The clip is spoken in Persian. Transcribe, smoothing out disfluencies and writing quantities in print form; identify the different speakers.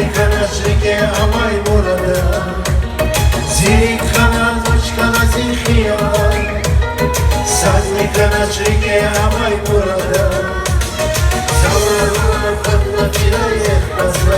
Speaker 1: میکنه شرکه امای براده زیری کنه دوش کنه زی خیال ساز میکنه شرکه امای براده زور رو کنه پیره یک بزن